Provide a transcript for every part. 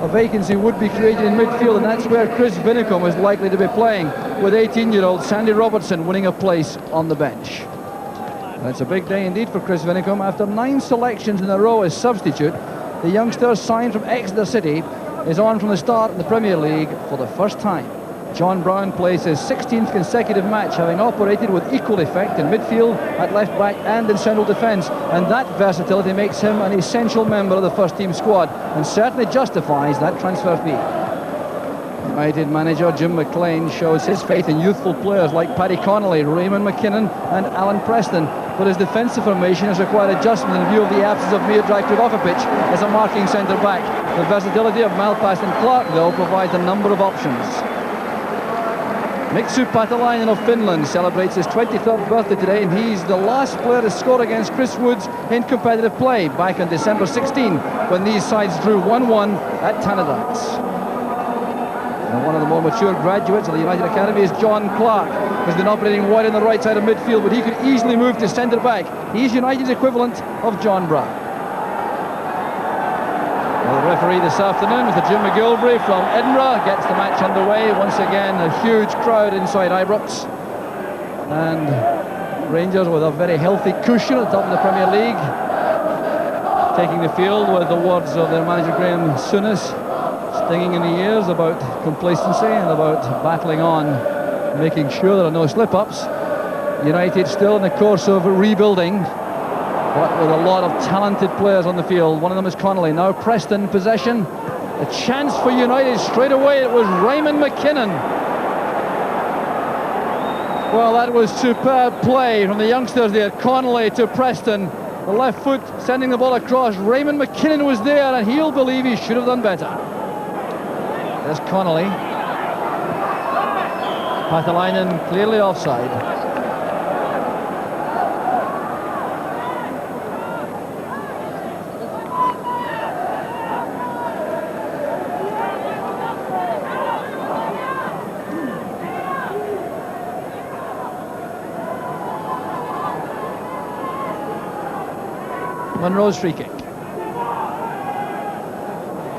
a vacancy would be created in midfield, and that's where Chris Vinicombe is likely to be playing, with 18-year-old Sandy Robertson winning a place on the bench. It's a big day indeed for Chris Vinicombe. After 9 selections in a row as substitute, the youngster signed from Exeter City is on from the start in the Premier League for the first time. John Brown plays his 16th consecutive match, having operated with equal effect in midfield, at left back and in central defence, and that versatility makes him an essential member of the first team squad and certainly justifies that transfer fee. United manager Jim McLean shows his faith in youthful players like Paddy Connolly, Raymond McKinnon and Alan Preston, but his defensive formation has required adjustment in view of the absence of Miodrag Krivokapic as a marking centre-back. The versatility of Malpass and Clark, though, provides a number of options. Miksu Patalainen of Finland celebrates his 23rd birthday today, and he's the last player to score against Chris Woods in competitive play back on December 16, when these sides drew 1-1 at Tannadice. And one of the more mature graduates of the United Academy is John Clark, who's been operating wide on the right side of midfield, but he could easily move to centre-back. He's United's equivalent of John Brown. Well, the referee this afternoon, Mr. Jim McGilvray from Edinburgh, gets the match underway. Once again, a huge crowd inside Ibrox. And Rangers with a very healthy cushion at the top of the Premier League, taking the field with the words of their manager Graham Souness stinging in the ears about complacency and about battling on, making sure there are no slip-ups. United still in the course of rebuilding, but with a lot of talented players on the field. One of them is Connolly. Now Preston possession. A chance for United straight away. It was Raymond McKinnon. Well, that was superb play from the youngsters there. Connolly to Preston. The left foot sending the ball across. Raymond McKinnon was there, and he'll believe he should have done better. There's Connolly. Patalainen clearly offside. Monroe's free kick.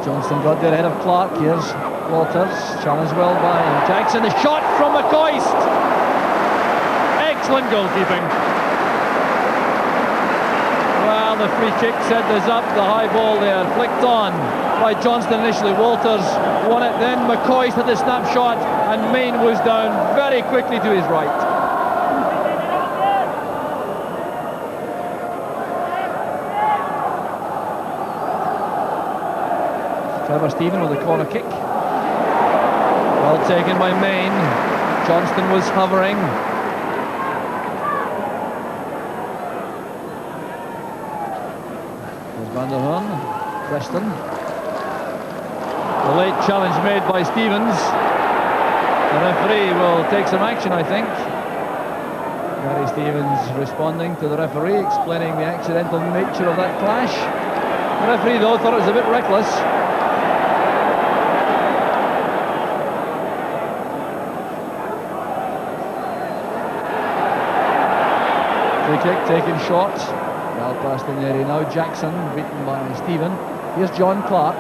Johnston got there ahead of Clark. Here's Walters, challenged well by Jackson. The shot from McCoist. Excellent goalkeeping. Well, the free kick set this up. The high ball there, flicked on by Johnston initially. Walters won it, then McCoist had the snapshot, and Main was down very quickly to his right. Trevor Stephen with a corner kick. Well taken by Main. Johnston was hovering. There's Van der Hoorn. Preston. The late challenge made by Stevens. The referee will take some action, I think. Gary Stevens responding to the referee, explaining the accidental nature of that clash. The referee, though, thought it was a bit reckless. Free kick taken short. Well past in the area now. Jackson beaten by Stephen. Here's John Clark.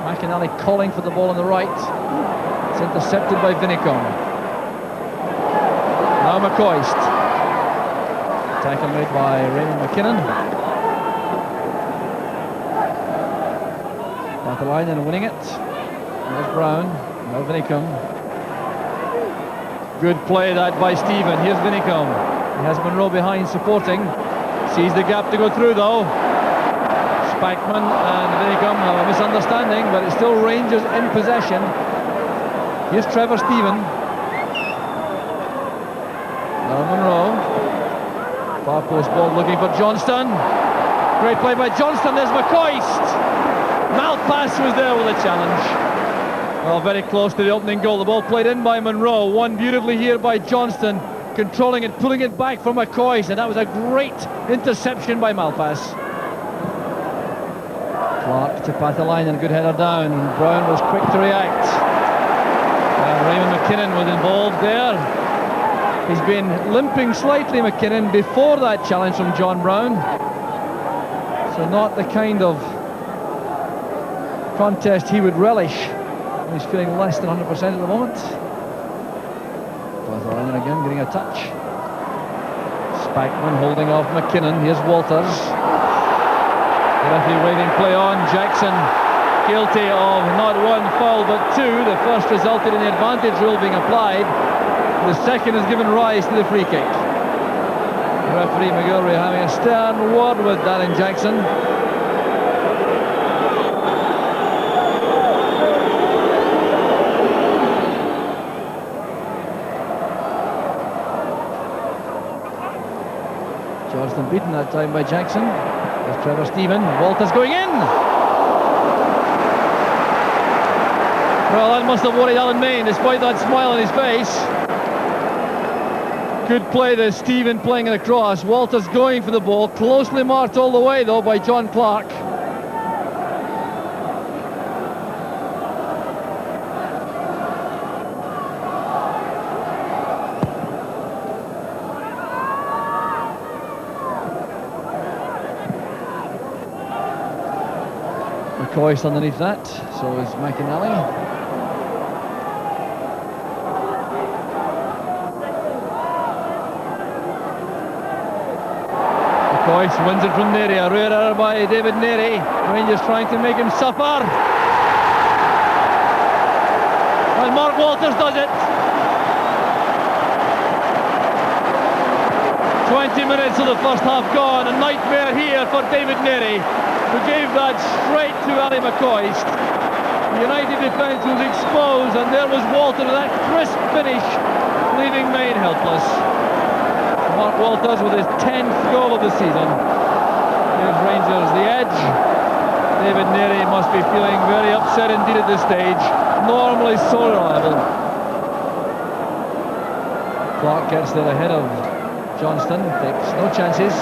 McInally calling for the ball on the right. It's intercepted by Vinicombe. Now McCoist. Tackle made by Raymond McKinnon. Patalainen winning it. There's Brown. Now Vinicombe. Good play that by Stephen. Here's Vinicombe. He has Monroe behind supporting. Sees the gap to go through though. Spackman and Vinicombe have a misunderstanding, but it's still Rangers in possession. Here's Trevor Stephen. Now Monroe. Far post ball looking for Johnston. Great play by Johnston. There's McCoist. Malpass was there with a challenge. Well, very close to the opening goal. The ball played in by Monroe. Won beautifully here by Johnston. Controlling it, pulling it back for McCoist, and that was a great interception by Malpass. Clark to Patalainen, good header down. Brown was quick to react. Raymond McKinnon was involved there. He's been limping slightly, McKinnon, before that challenge from John Brown. So not the kind of contest he would relish. He's feeling less than 100% at the moment. Bartholomew again getting a touch. Spackman holding off McKinnon. Here's Walters. The referee waving play on. Jackson guilty of not one foul but two. The first resulted in the advantage rule being applied. The second has given rise to the free kick. Referee McGilvery having a stern word with Darren Jackson. Johnston beaten that time by Jackson. There's Trevor Stephen. Walters going in. Well, that must have worried Alan Main, despite that smile on his face. Good play there, Stephen playing it across. Walters going for the ball, closely marked all the way though by John Clark. McCoy's underneath that, so is McInally. Boyce wins it from Neary, a rare error by David Neary. Rangers trying to make him suffer. And Mark Walters does it. 20 minutes of the first half gone. A nightmare here for David Neary, who gave that straight to Ali McCoist. The United defence was exposed, and there was Walter with that crisp finish, leaving Maine helpless. Mark Walters with his 10th goal of the season. Gives Rangers the edge. David Neary must be feeling very upset indeed at this stage. Normally so reliable. Clark gets there ahead of Johnston. Takes no chances.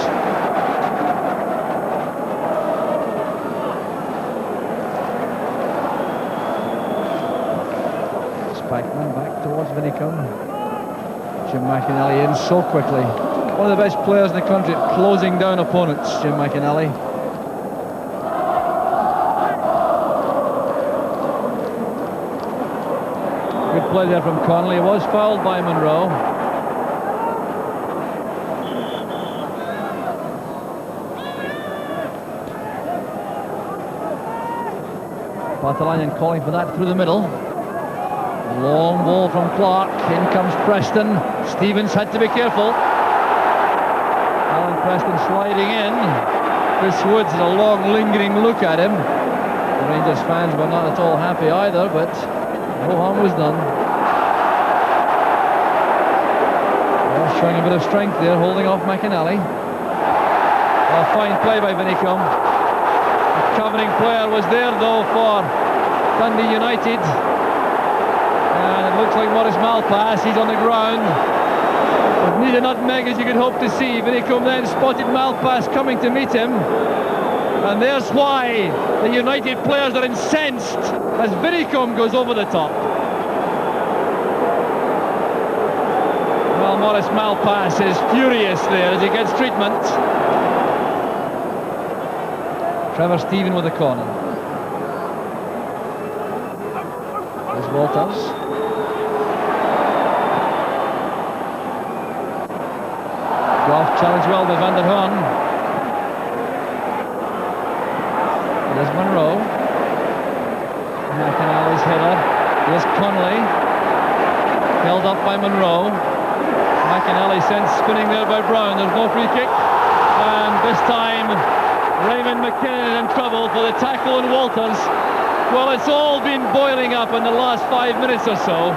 Spackman back towards Vinicum. Jim McInally in so quickly. One of the best players in the country at closing down opponents, Jim McInally. Good play there from Connolly. He was fouled by Monroe. Bartholomew calling for that through the middle. Long ball from Clark. In comes Preston. Stevens had to be careful. Alan Preston sliding in. Chris Woods had a long lingering look at him. The Rangers fans were not at all happy either, but no harm was done. Well, showing a bit of strength there, holding off McInally. A fine play by Vinicum. The covering player was there though for Dundee United. And it looks like Maurice Malpass. He's on the ground. With neither nutmeg as you could hope to see. Vinicum then spotted Malpass coming to meet him. And there's why the United players are incensed as Vinicum goes over the top. Well, Maurice Malpass is furious there as he gets treatment. Trevor Stephen with the corner. There's Walters. Goff challenged well by Van der Hoorn. There's Monroe. McInally's header. Here's Connolly. Held up by Monroe. McInally sent spinning there by Brown. There's no free kick. And this time Raymond McKinnon is in trouble for the tackle on Walters. Well, it's all been boiling up in the last 5 minutes or so.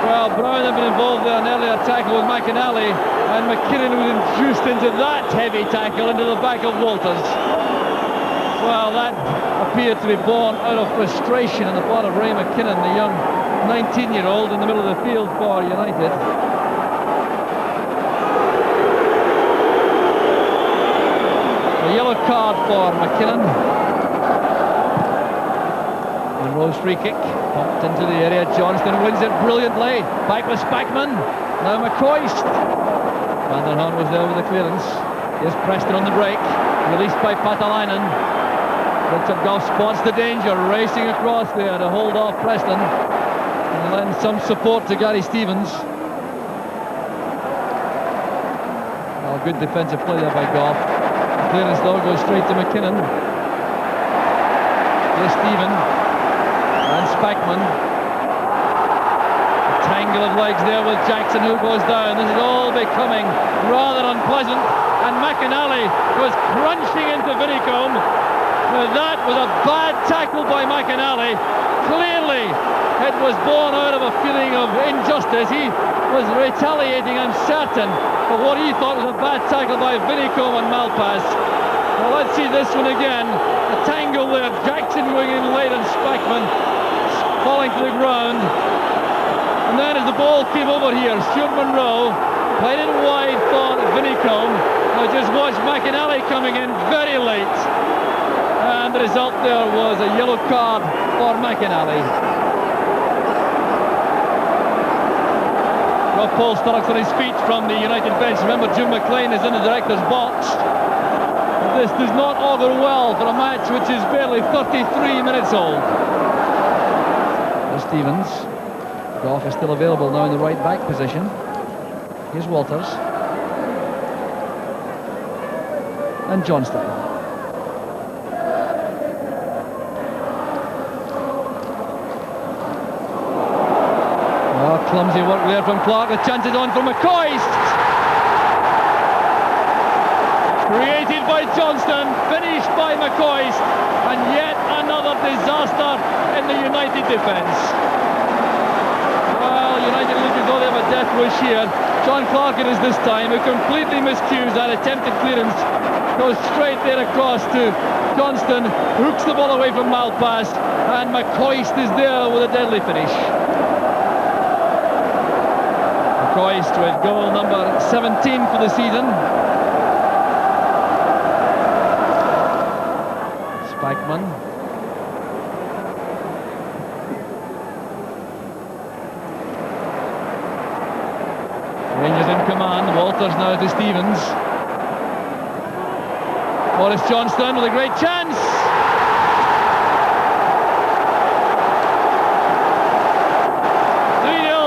Well, Brown had been involved in an earlier tackle with McInally, and McKinnon was induced into that heavy tackle into the back of Walters. Well, that appeared to be born out of frustration on the part of Ray McKinnon, the young 19-year-old in the middle of the field for United. A yellow card for McKinnon. Monroe's free kick, pumped into the area. Johnston wins it brilliantly. Back with Spackman. Now McCoist. Van der Hoorn was there with the clearance. Here's Preston on the break. Released by Patalainen. Richard Gough spots the danger, racing across there to hold off Preston and lend some support to Gary Stevens. Well, good defensive play there by Gough. Clearance though goes straight to McKinnon. Here's Steven and Spackman. A tangle of legs there with Jackson, who goes down. This is all becoming rather unpleasant, and McInally was crunching into Vinicombe. Now that was a bad tackle by McInally. Clearly it was born out of a feeling of injustice. He was retaliating, I'm certain, for what he thought was a bad tackle by Vinicombe and Malpass. Well, let's see this one again. A tangle there, Jackson going in late and Spackman falling to the ground. And then as the ball came over here, Stuart Monroe played it wide for Vinicombe. Now just watch McInally coming in very late. And the result there was a yellow card for McInally. Rob Paul starts on his feet from the United bench. Remember, Jim McLean is in the director's box. This does not augur well for a match which is barely 33 minutes old. There's Stevens. Gough is still available now in the right back position. Here's Walters. And Johnston. Oh, clumsy work there from Clark. The chance is on for McCoist. Created by Johnston, finished by McCoist, and yet another disaster in the United defence. Well, United look as though they have a death wish here. John Clark it is this time, who completely miscues that attempted clearance. Goes straight there across to Johnston, hooks the ball away from Malpass, and McCoist is there with a deadly finish. McCoist with goal number 17 for the season. Spackman. Rangers in command. Walters now to Stevens. Boris Johnston with a great chance.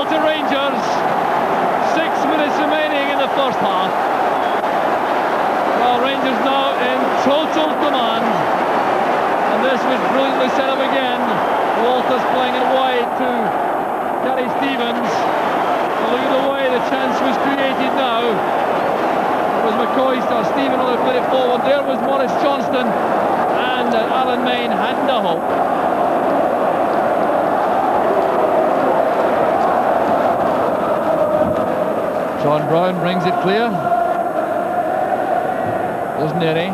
To Rangers. 6 minutes remaining in the first half. Well, Rangers now in total command. And this was brilliantly set up again. Walters playing it wide to Gary Stevens. And look at the way the chance was created now. It was McCoist or Stephen who played it forward. There was Maurice Johnston, and Alan Main had no hope. John Brown brings it clear. There's Neri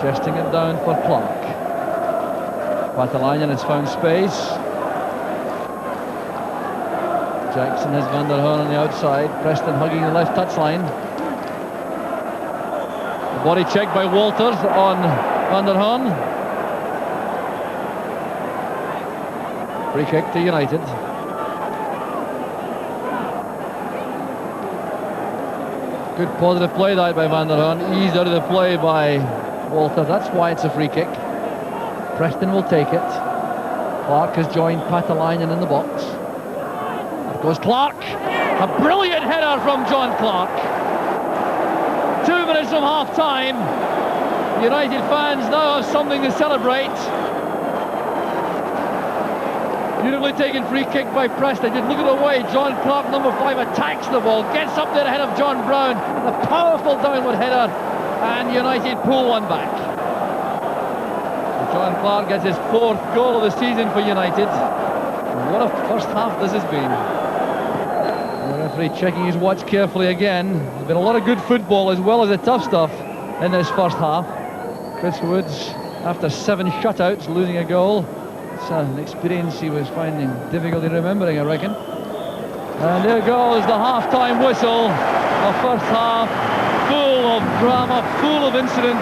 chesting it down for Clark. Patalainen has found space. Jackson has Van der Horn on the outside. Preston hugging the left touchline. The body check by Walters on Van der Horn. Free kick to United. Good positive play that by Van der Horn. Eased out of the play by Walters. That's why it's a free kick. Preston will take it. Clark has joined Patalainen in the box. There goes Clark. A brilliant header from John Clark. 2 minutes from half time. United fans now have something to celebrate. Beautifully taken free kick by Preston. Just look at the way John Clark, number 5, attacks the ball. Gets up there ahead of John Brown. A powerful downward header. And United pull one back. So John Clark gets his 4th goal of the season for United. What a first half this has been. The referee checking his watch carefully again. There's been a lot of good football as well as the tough stuff in this first half. Chris Woods, after 7 shutouts, losing a goal. It's an experience he was finding difficulty remembering, I reckon. And there goes the half-time whistle. The first half, full of drama, full of incident.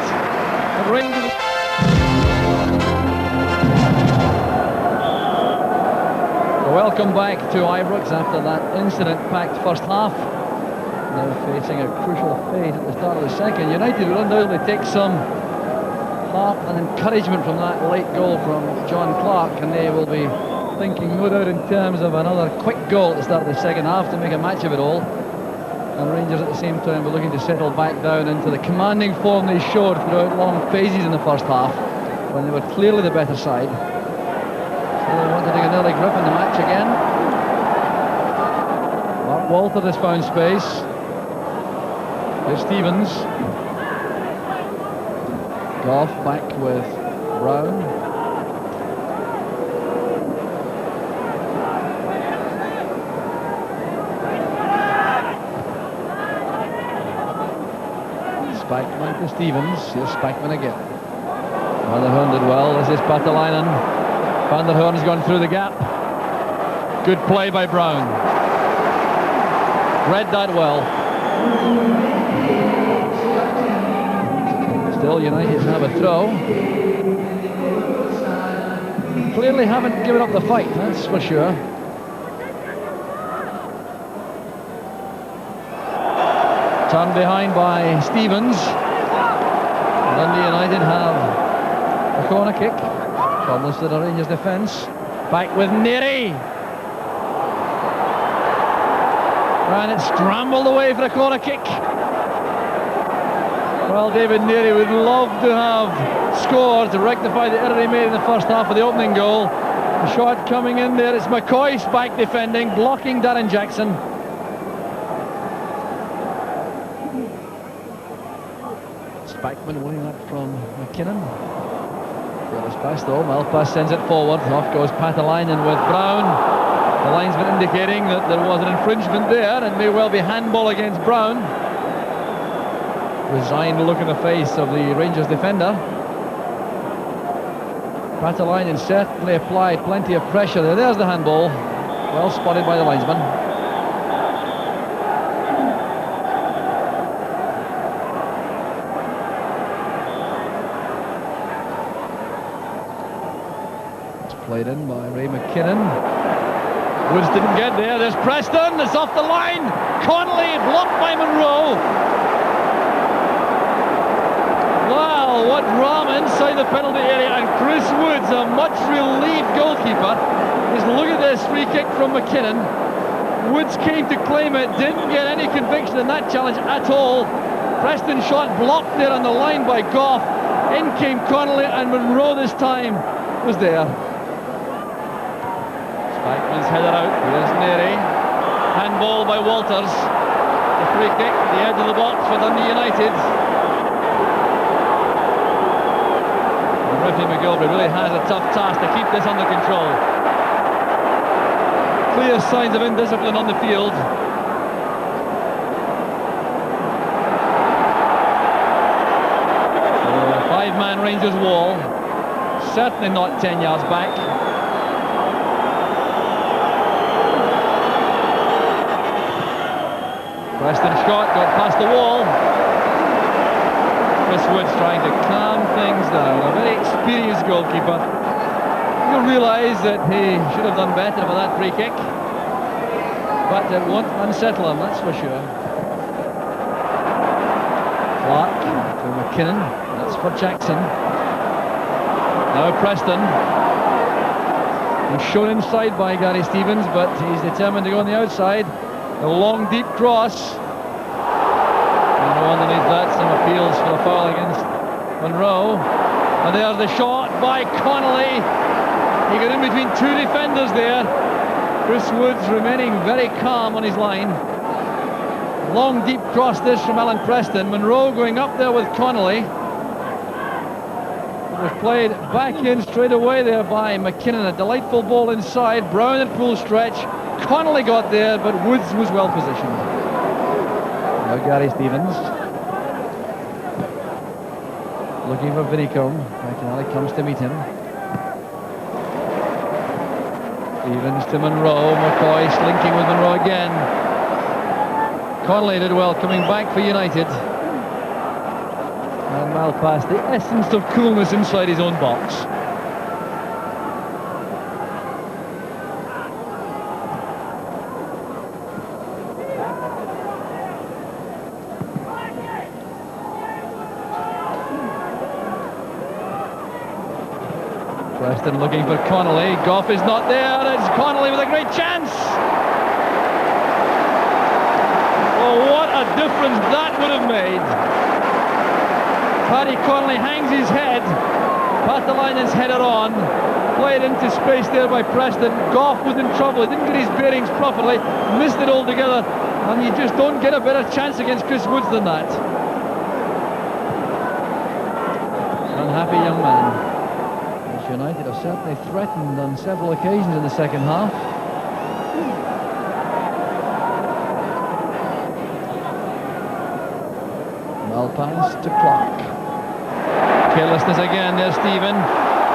Welcome back to Ibrox after that incident-packed first half. Now facing a crucial fate at the start of the second. United will undoubtedly take some and encouragement from that late goal from John Clark, and they will be thinking no doubt in terms of another quick goal at the start of the second half to make a match of it all. And Rangers at the same time were looking to settle back down into the commanding form they showed throughout long phases in the first half, when they were clearly the better side. So they want to take an early grip in the match again. Mark Walter has found space. Here's Stevens. Goff back with Brown. Spackman to Stevens. Here's Spackman again. Van der Hoorn did well. This is Patalainen. Van der Hoorn's gone through the gap. Good play by Brown. Read that well. Still United have a throw. Clearly haven't given up the fight, that's for sure. Turned behind by Stevens. Dundee United have a corner kick. Almost to the Rangers defence. Back with Neary. And it's scrambled away for a corner kick. Well, David Neary would love to have scored to rectify the error he made in the first half of the opening goal. The shot coming in there. It's McCoy's back defending, blocking Darren Jackson. Spackman winning that from McKinnon. Well, it's passed though. Malpass sends it forward. Off goes Patalainen with Brown. The linesman indicating that there was an infringement there and may well be handball against Brown. Resigned look in the face of the Rangers defender. Patalainen certainly applied plenty of pressure there. There's the handball. Well spotted by the linesman. Played in by Ray McKinnon. Woods didn't get there. There's Preston. It's off the line. Connolly blocked by Monroe. Wow, what drama inside the penalty area. And Chris Woods, a much relieved goalkeeper, is look at this free kick from McKinnon. Woods came to claim it. Didn't get any conviction in that challenge at all. Preston shot blocked there on the line by Goff. In came Connolly, and Monroe this time was there. Spackman's headed out. Here's Neary. Handball by Walters. The free kick at the edge of the box for Dundee United. And referee McGilvray really has a tough task to keep this under control. Clear signs of indiscipline on the field. Five-man Rangers wall. Certainly not 10 yards back. Preston shot, got past the wall. Chris Woods trying to calm things down. A very experienced goalkeeper. You'll realise that he should have done better for that free kick. But it won't unsettle him, that's for sure. Clark to McKinnon. That's for Jackson. Now Preston. He's shown inside by Gary Stevens, but he's determined to go on the outside. A long, deep cross. And underneath that, some appeals for a foul against Monroe. And there's the shot by Connolly. He got in between two defenders there. Chris Woods remaining very calm on his line. Long, deep cross this from Alan Preston. Monroe going up there with Connolly. It was played back in straight away there by McKinnon. A delightful ball inside. Brown at full stretch. Connolly got there, but Woods was well positioned. Now Gary Stevens. Looking for Vinicombe. McInally comes to meet him. Stevens to Monroe. McCoy slinking with Monroe again. Connolly did well coming back for United. And Malpass, the essence of coolness inside his own box. Preston looking for Connolly. Gough is not there. It's Connolly with a great chance. Oh, what a difference that would have made. Paddy Connolly hangs his head. Paatelainen's header on. Played into space there by Preston. Gough was in trouble. He didn't get his bearings properly. Missed it altogether. And you just don't get a better chance against Chris Woods than that. Unhappy young man. United have certainly threatened on several occasions in the second half. Well pass to Clark. Carelessness again there, Stephen.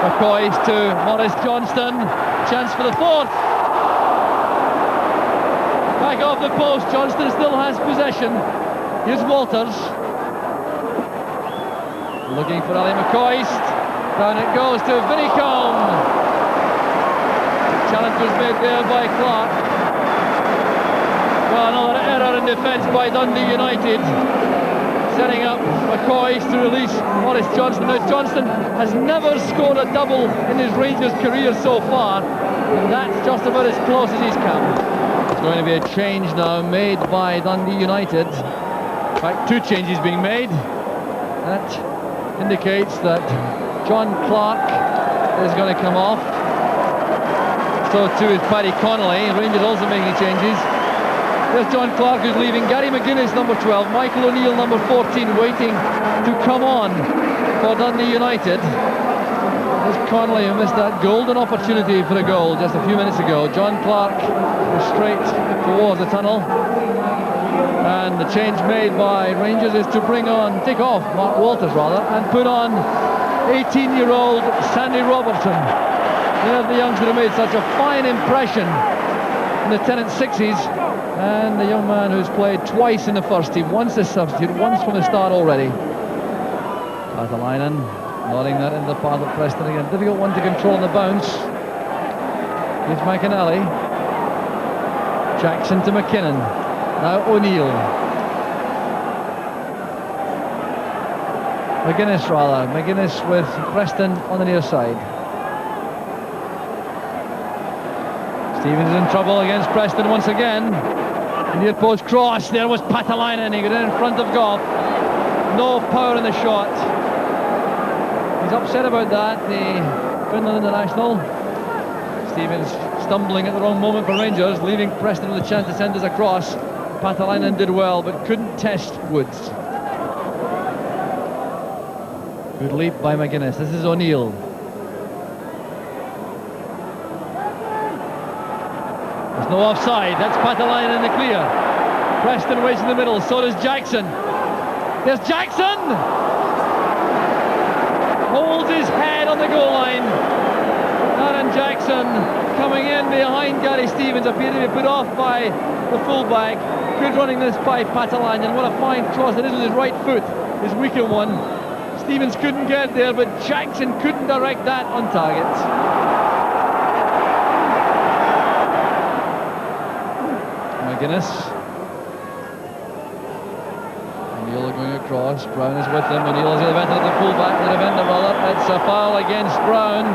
McCoy to Maurice Johnston. Chance for the fourth. Back off the post. Johnston still has possession. Here's Walters. Looking for Ali McCoist. Down it goes to Vinicombe. Challenge was made there by Clark. Well, another error in defence by Dundee United. Setting up McCoy to release Maurice Johnston. Now, Johnston has never scored a double in his Rangers career so far, and that's just about as close as he's come. There's going to be a change now made by Dundee United. In fact, two changes being made. That indicates that John Clark is going to come off. So too is Paddy Connolly. Rangers also making changes. There's John Clark who's leaving. Gary McGuinness, number 12. Michael O'Neill, number 14, waiting to come on for Dundee United. There's Connolly, who missed that golden opportunity for a goal just a few minutes ago. John Clark was straight towards the tunnel. And the change made by Rangers is to take off Mark Walters rather, and put on 18-year-old Sandy Robertson. They're the youngster who made such a fine impression in the Tennant Sixties, and the young man who's played twice in the first team, once as substitute, once from the start already. Paatelainen nodding that into the path of Preston again. Difficult one to control on the bounce. Here's McInally. Jackson to McKinnon. Now O'Neill. McGuinness with Preston on the near side. Stevens is in trouble against Preston once again. Near post cross, there was Paatelainen. He got in front of Gough. No power in the shot. He's upset about that, the Finland international. Stevens stumbling at the wrong moment for Rangers, leaving Preston with a chance to send us across. Paatelainen did well, but couldn't test Woods. Good leap by McGuinness. This is O'Neill. There's no offside. That's Paatelainen in the clear. Preston waits in the middle. So does Jackson. There's Jackson! Holds his head on the goal line. Aaron Jackson coming in behind Gary Stevens. Appeared to be put off by the fullback. Good running this by Paatelainen. What a fine cross. It is with his right foot. His weaker one. Stevens couldn't get there, but Jackson couldn't direct that on target. McGuinness. O'Neill going across. Brown is with him. O'Neill is the defender rather. It's a foul against Brown.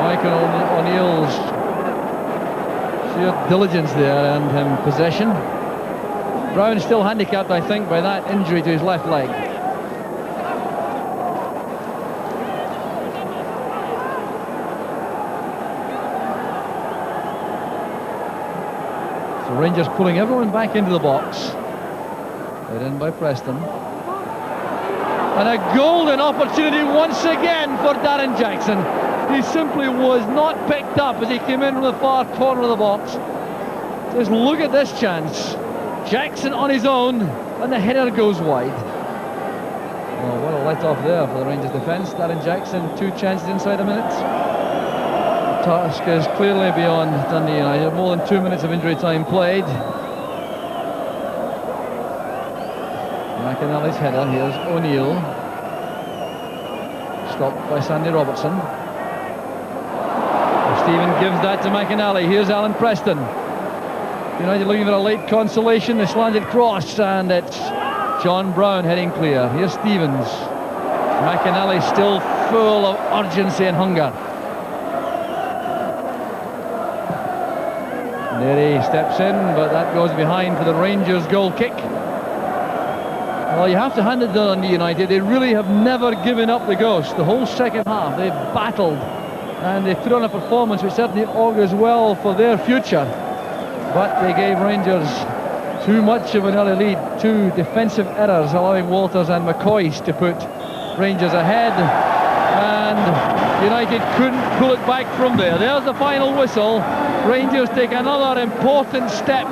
Michael O'Neill's sheer diligence there earned him possession. Brown still handicapped, I think, by that injury to his left leg. So Rangers pulling everyone back into the box. Led in by Preston. And a golden opportunity once again for Darren Jackson. He simply was not picked up as he came in from the far corner of the box. Just look at this chance. Jackson on his own, and the header goes wide. Oh, what a let-off there for the Rangers defence. Darren Jackson, 2 chances inside a minute. The task is clearly beyond Dundee United. More than 2 minutes of injury time played. McInally's header. Here's O'Neill. Stopped by Sandy Robertson. Stephen gives that to McInally. Here's Alan Preston. United looking for a late consolation. The slanted cross, and it's John Brown heading clear. Here's Stevens. McInally still full of urgency and hunger. There he steps in, but that goes behind for the Rangers goal kick. Well, you have to hand it to Dundee United. They really have never given up the ghost. The whole second half, they've battled and they've put on a performance which certainly augurs well for their future. But they gave Rangers too much of an early lead. Two defensive errors, allowing Walters and McCoist to put Rangers ahead. And United couldn't pull it back from there. There's the final whistle. Rangers take another important step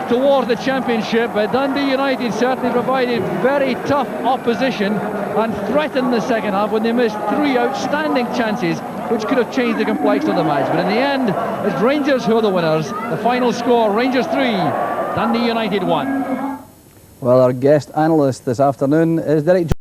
toward the championship, but Dundee United certainly provided very tough opposition and threatened the second half when they missed three outstanding chances which could have changed the complexion of the match. But in the end, it's Rangers who are the winners. The final score, Rangers 3, Dundee United 1. Well, our guest analyst this afternoon is Derek